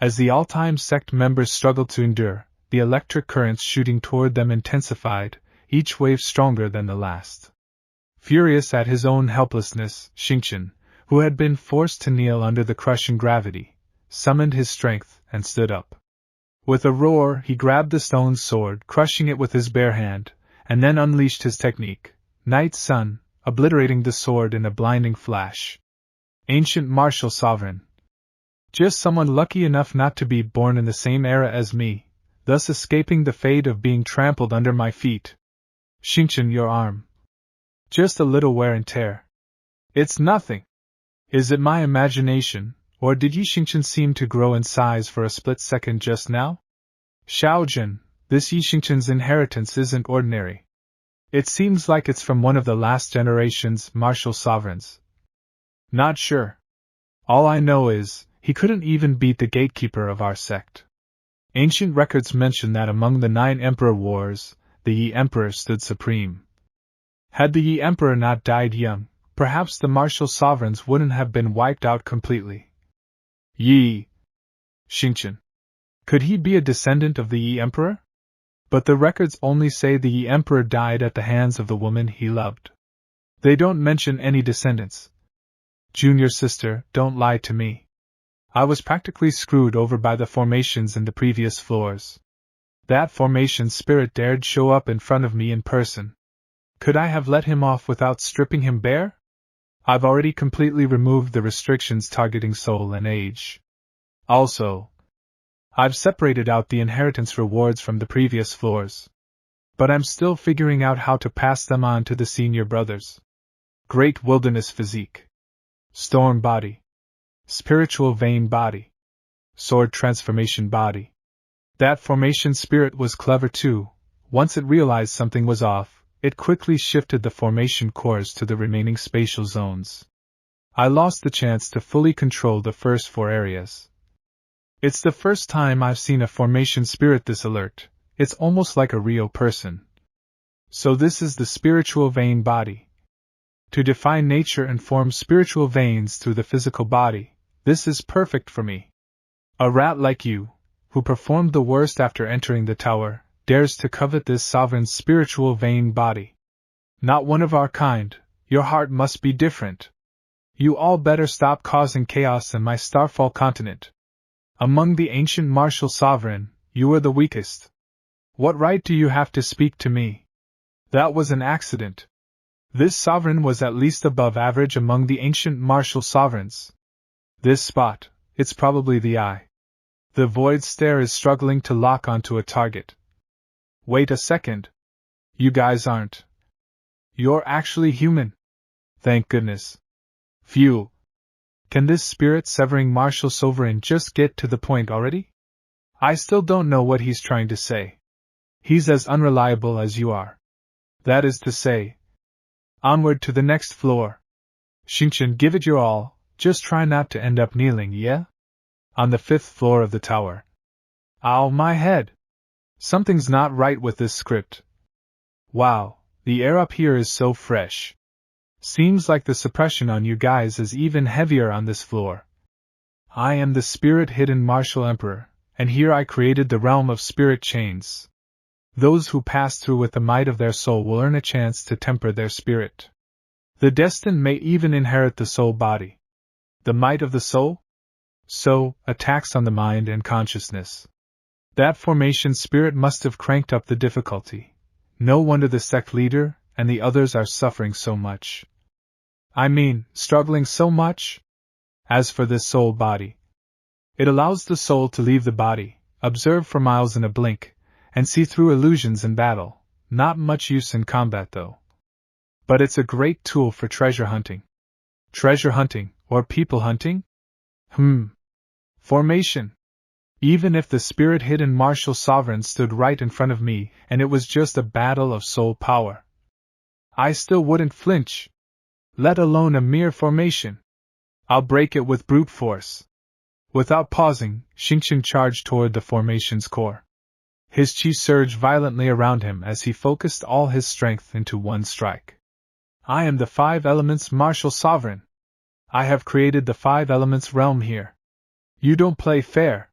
As the All Time Sect members struggled to endure, the electric currents shooting toward them intensified, each wave stronger than the last. Furious at his own helplessness, Xingqian, who had been forced to kneel under the crushing gravity, summoned his strength and stood up. With a roar, he grabbed the stone sword, crushing it with his bare hand, and then unleashed his technique, Night Sun, obliterating the sword in a blinding flash. Ancient martial sovereign. Just someone lucky enough not to be born in the same era as me, thus escaping the fate of being trampled under my feet. Xingqian, your arm. Just a little wear and tear. It's nothing. Is it my imagination, or did Yi Xingqian seem to grow in size for a split second just now? Xiaojun, this Yi Xingqian's inheritance isn't ordinary. It seems like it's from one of the last generation's martial sovereigns. Not sure. All I know is, he couldn't even beat the gatekeeper of our sect. Ancient records mention that among the 9 emperor wars, the Yi Emperor stood supreme. Had the Yi Emperor not died young, perhaps the martial sovereigns wouldn't have been wiped out completely. Yi Xingqian. Could he be a descendant of the Yi Emperor? But the records only say the Yi Emperor died at the hands of the woman he loved. They don't mention any descendants. Junior sister, don't lie to me. I was practically screwed over by the formations in the previous floors. That formation spirit dared show up in front of me in person. Could I have let him off without stripping him bare? I've already completely removed the restrictions targeting soul and age. Also, I've separated out the inheritance rewards from the previous floors. But I'm still figuring out how to pass them on to the senior brothers. Great Wilderness Physique. Storm Body. Spiritual Vein Body. Sword Transformation Body. That formation spirit was clever too. Once it realized something was off, it quickly shifted the formation cores to the remaining spatial zones. I lost the chance to fully control the first 4 areas. It's the first time I've seen a formation spirit this alert. It's almost like a real person. So this is the spiritual vein body. To define nature and form spiritual veins through the physical body, this is perfect for me. A rat like you, who performed the worst after entering the tower, dares to covet this sovereign's spiritual vein body. Not one of our kind, your heart must be different. You all better stop causing chaos in my Starfall continent. Among the ancient martial sovereign, you are the weakest. What right do you have to speak to me? That was an accident. This sovereign was at least above average among the ancient martial sovereigns. This spot, it's probably the eye. The void stare is struggling to lock onto a target. Wait a second. You guys aren't. You're actually human. Thank goodness. Phew. Can this spirit-severing martial sovereign just get to the point already? I still don't know what he's trying to say. He's as unreliable as you are. That is to say, onward to the next floor. Xingqian, give it your all, just try not to end up kneeling, yeah? On the 5th floor of the tower. Ow, my head! Something's not right with this script. Wow, the air up here is so fresh. Seems like the suppression on you guys is even heavier on this floor. I am the spirit-hidden martial emperor, and here I created the realm of spirit chains. Those who pass through with the might of their soul will earn a chance to temper their spirit. The destined may even inherit the soul body. The might of the soul? So, a tax on the mind and consciousness. That formation spirit must have cranked up the difficulty. No wonder the sect leader and the others are suffering so much. I mean, struggling so much? As for this soul body, it allows the soul to leave the body, observe for miles in a blink, and see through illusions in battle. Not much use in combat though. But it's a great tool for treasure hunting. Treasure hunting, or people hunting? Formation. Even if the spirit-hidden martial sovereign stood right in front of me and it was just a battle of soul power, I still wouldn't flinch. Let alone a mere formation. I'll break it with brute force. Without pausing, Xingqian charged toward the formation's core. His chi surged violently around him as he focused all his strength into one strike. I am the 5 elements martial sovereign. I have created the 5 elements realm here. You don't play fair.